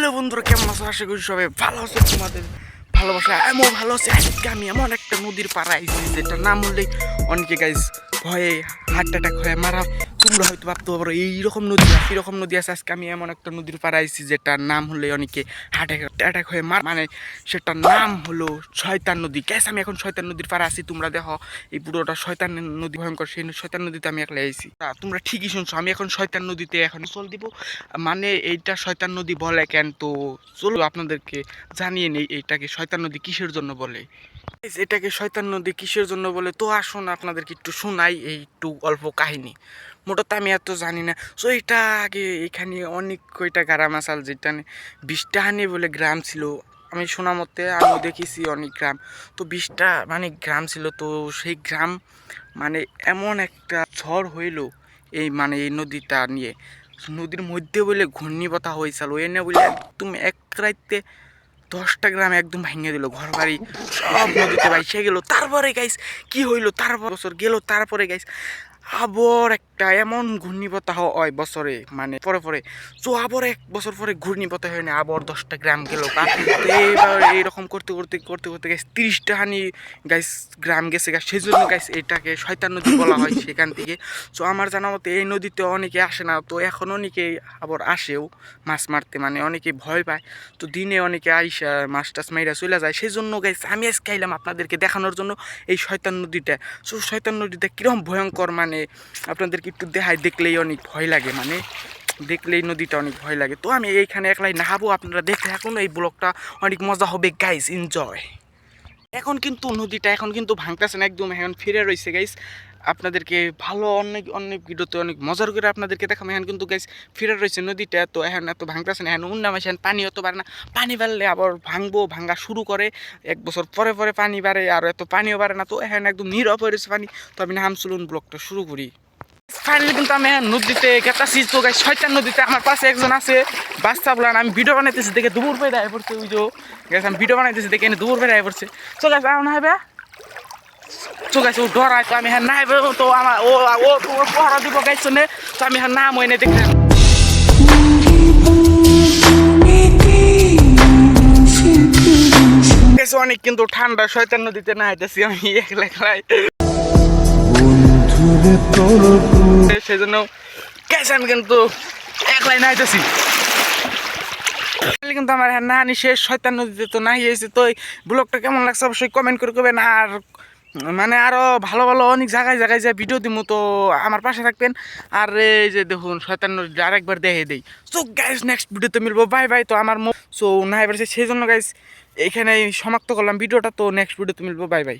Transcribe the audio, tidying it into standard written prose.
Hello বন্ধুরা, কেমন আছো? আশা করি সবাই ভালো আছো। তোমাদের ভালোবাসা এমন ভালো আছে। আজকে আমি এমন একটা নদীর পাড়ে আইছি যেটার নাম হলেই অনেকে গাইজ ভয়ে হার্ট অ্যাটাক হয়ে মারা। তোমরা হয়তো ভাবতে পারো এইরকম নদী আছে, এরকম নদী আছে। আজকে আমি এমন একটা নদীর পাড়ে আইছি যেটার নাম হলে অনেকে হার্ট অ্যাটাক হয়ে মানে সেটার নাম হলো শয়তান নদী। গ্যাস আমি এখন শয়তান নদীর পাড়ে আছি। তোমরা দেখো এই পুরোটা শয়তান নদী, ভয়ঙ্কর সেই শয়তান নদীতে আমি একলা আইছি। তোমরা ঠিকই শুনছো, আমি এখন শয়তান নদীতে এখন চল দিব। মানে এইটা শয়তান নদী বলে কেন, তো চলো আপনাদেরকে জানিয়ে নেই এইটাকে শয়তান নদী কিসের জন্য বলে। এটাকে শয়তান নদী কিসের জন্য বলে তো আসুন আপনাদেরকে একটু শোনাই এই একটু অল্প কাহিনী। মোটত আমি এত জানি না। সো এটা আগে এখানে অনেক কয়টা গ্রাম আসাল, যেটা 20টা হানি বলে গ্রাম ছিল। আমি শোনা মতে আমি দেখেছি অনেক গ্রাম, তো 20টা মানে গ্রাম ছিল। তো সেই গ্রাম মানে এমন একটা ঝড় হইল এই মানে এই নদীটা নিয়ে, নদীর মধ্যে বলে ঘূর্ণিপাতা হয়েছিল এনে বলে একদম এক রাইতে 10টা গ্রাম একদম ভেঙে দিল, ঘর বাড়ি সব নদীতে ভাইসে গেল। তারপরে গাইস কি হইলো, তারপর বছর গেল, তারপরে গাইস আবার একটা এমন ঘূর্ণিপাতা হয় বছরে, মানে পরে পরে। তো আবার 1 বছর পরে ঘূর্ণিপাতা হয় না, আবার 10টা গ্রাম গেল। এবার এইরকম করতে করতে করতে করতে গাইস 30টা হানি গাইস গ্রাম গেছে গাছ। সেই জন্য গাইস এটাকে শয়তান নদী বলা হয় সেখান থেকে। তো আমার জানা মতে এই নদীতে অনেকে আসে না, তো এখন অনেকে আবার আসেও মাছ মারতে, মানে অনেকে ভয় পায়। তো দিনে অনেকে আইসা মাছ টাছ মাইরা চলে যায়। সেই জন্য গাইস আমি আজকে আইলাম আপনাদেরকে দেখানোর জন্য এই শয়তান নদীটা। সো শয়তান নদীটা কীরকম ভয়ঙ্কর, মানে আপনাদেরকে একটু দেখাই, দেখলেই অনেক ভয় লাগে, মানে দেখলেই নদীটা অনেক ভয় লাগে। তো আমি এইখানে একলাই নাহাবো, আপনারা দেখতে থাকুন, এই ব্লগটা অনেক মজা হবে গাইস, এনজয়। এখন কিন্তু নদীটা এখন কিন্তু ভাঙতেছে না, একদম এখন ফিরে রয়েছে গাইস। আপনাদেরকে ভালো অনেক অনেক ভিডিওতে অনেক মজার করে আপনাদেরকে দেখাবো। এখন কিন্তু গাইস ফিরে রয়েছে নদীটা, তো এখন এত ভাঙতেছে না। এখন উন্নামাসে এখন পানি অত বাড়ে না, পানি বাড়লে আবার ভাঙা শুরু করে। 1 বছর পরে পরে পানি বাড়ে, আর এত পানিও বাড়ে না। তো এখন একদম নীরব হয়ে রয়েছে পানি। তো আমি নাম চলুন ব্লগটা শুরু করি। ফাইনালি কিন্তু আমি নদীতে গেতাছি। তো গাইস শয়তান নদীতে আমার পাশে একজন আছে বাচ্চা বলান, আমি ভিডিও বানাইতেছি দেখে দুপুর পেয়ে আয় পড়ছে। ওই যে গেছে আমি ভিডিও বানাইতেছি দেখে এনে দুপুর পেয়ে আয় পড়ছে। চলে আসবে না হবে, চলে আসে ও ডরায়। তো আমি হ্যাঁ না হবে, তো আমার ও ও পহরা দিব গাইছ নে। তো আমি হ্যাঁ নাম হয়ে দেখলাম অনেক কিন্তু ঠান্ডা, শয়তান নদীতে না হাইতেছি আমি একলা একলাই। সেই জন্য গ্যাস আমি কিন্তু একলাই না হাইতেছি। কিন্তু আমার হ্যাঁ না শেষ, শয়তান নদীতে তো নাই হয়েছে। তো এই ব্লগটা কেমন লাগছে অবশ্যই কমেন্ট করে করবেন। আর মানে আরও ভালো ভালো অনেক জায়গায় জায়গায় যে ভিডিও দিব, তো আমার পাশে থাকবেন। আর এই যে দেখুন শয়তান নদী আরেকবার দেখে দেই। সো গাইস নেক্সট ভিডিওতে মিলবো, বাই বাই। তো আমার সো না এবার সেই জন্য গাইস এইখানে সমাপ্ত করলাম ভিডিওটা। তো নেক্সট ভিডিওতে মিলবো, বাই বাই।